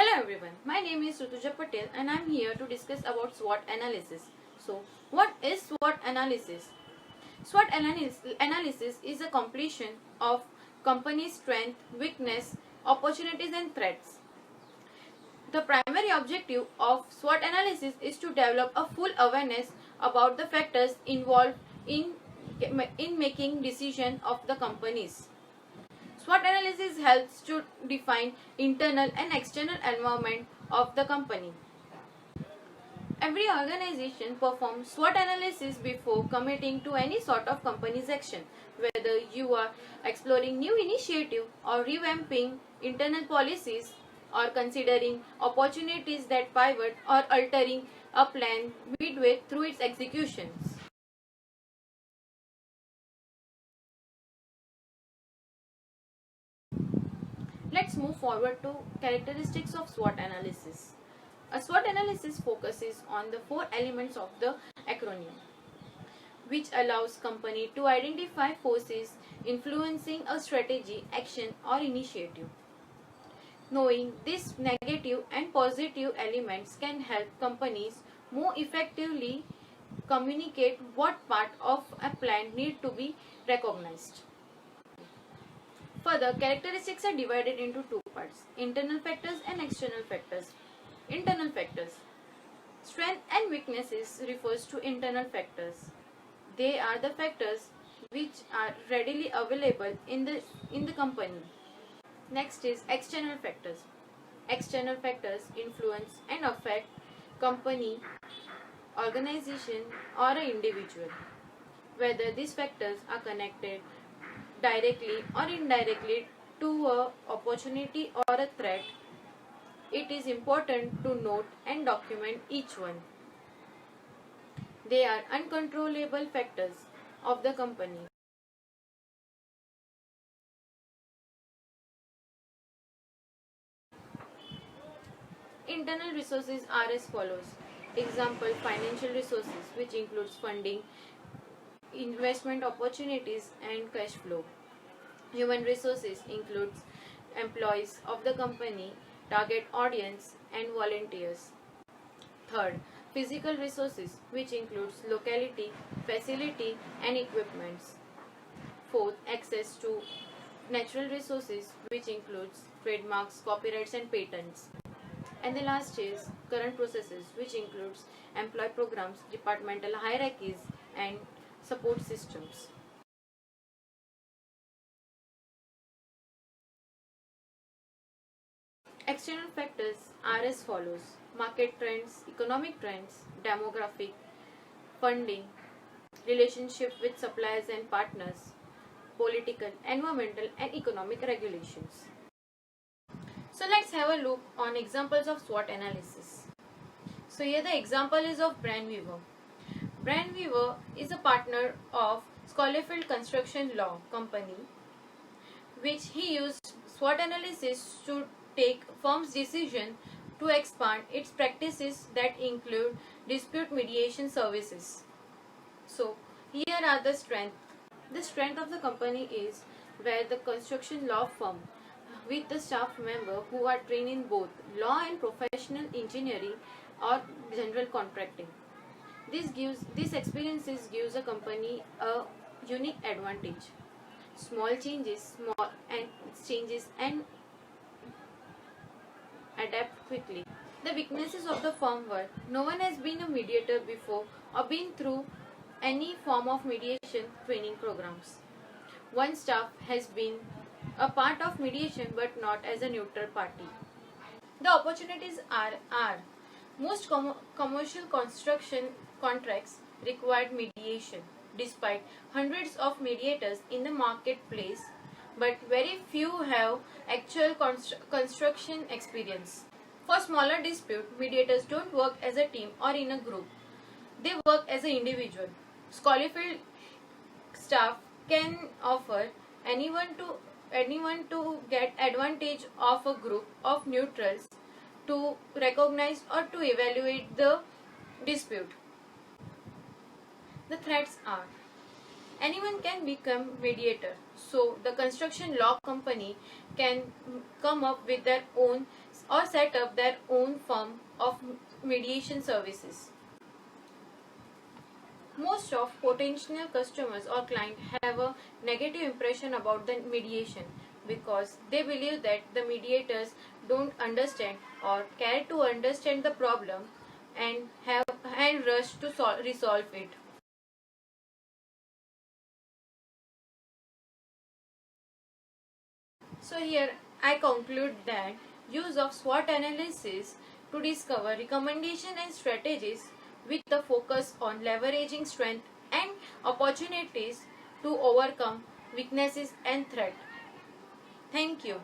Hello everyone, my name is Rutuja Patel and I am here to discuss about SWOT analysis. So, what is SWOT analysis? SWOT analysis is a completion of company's strength, weakness, opportunities and threats. The primary objective of SWOT analysis is to develop a full awareness about the factors involved in making decisions of the companies. SWOT analysis helps to define internal and external environment of the company. Every organization performs SWOT analysis before committing to any sort of company's action, whether you are exploring new initiative or revamping internal policies or considering opportunities that pivot or altering a plan midway through its executions. Let's move forward to characteristics of SWOT analysis. A SWOT analysis focuses on the four elements of the acronym, which allows company to identify forces influencing a strategy, action or initiative. Knowing these negative and positive elements can help companies more effectively communicate what part of a plan need to be recognized. Further, characteristics are divided into two parts: internal factors and external factors. Internal factors. Strength and weaknesses refers to internal factors. They are the factors which are readily available in the company. Next is external factors. External factors influence and affect company, organization or an individual. Whether these factors are connected directly or indirectly to a opportunity or a threat, it is important to note and document each one. They are uncontrollable factors of the company. Internal resources are as follows. Example, financial resources, which includes funding, investment opportunities and cash flow. Human resources includes employees of the company, target audience and volunteers. Third, physical resources, which includes locality, facility and equipments. Fourth, access to natural resources, which includes trademarks, copyrights and patents. And the last is current processes, which includes employee programs, departmental hierarchies and support systems. External factors are as follows: market trends, economic trends, demographic, funding, relationship with suppliers and partners, political, environmental and economic regulations. So let's have a look on examples of SWOT analysis. So here the example is of Brian Weaver. Brian Weaver is a partner of Scholarfield Construction Law Company, which he used SWOT analysis to take firm's decision to expand its practices that include dispute mediation services. So here are the strengths. The strength of the company is where the construction law firm with the staff member who are trained in both law and professional engineering or general contracting. This experiences gives a company a unique advantage. Small changes and adapt quickly. The weaknesses of the firm were: no one has been a mediator before or been through any form of mediation training programs. One staff has been a part of mediation but not as a neutral party. The opportunities are most commercial construction contracts required mediation, despite hundreds of mediators in the marketplace, but very few have actual construction experience. For smaller dispute, mediators don't work as a team or in a group. They work as an individual. Scholarfield staff can offer anyone to get advantage of a group of neutrals to recognize or to evaluate the dispute. The threats are: anyone can become mediator, so the construction law company can come up with their own or set up their own firm of mediation services. Most of potential customers or clients have a negative impression about the mediation because they believe that the mediators don't understand or care to understand the problem and rush to resolve it. So here I conclude that use of SWOT analysis to discover recommendation and strategies with the focus on leveraging strength and opportunities to overcome weaknesses and threat. Thank you.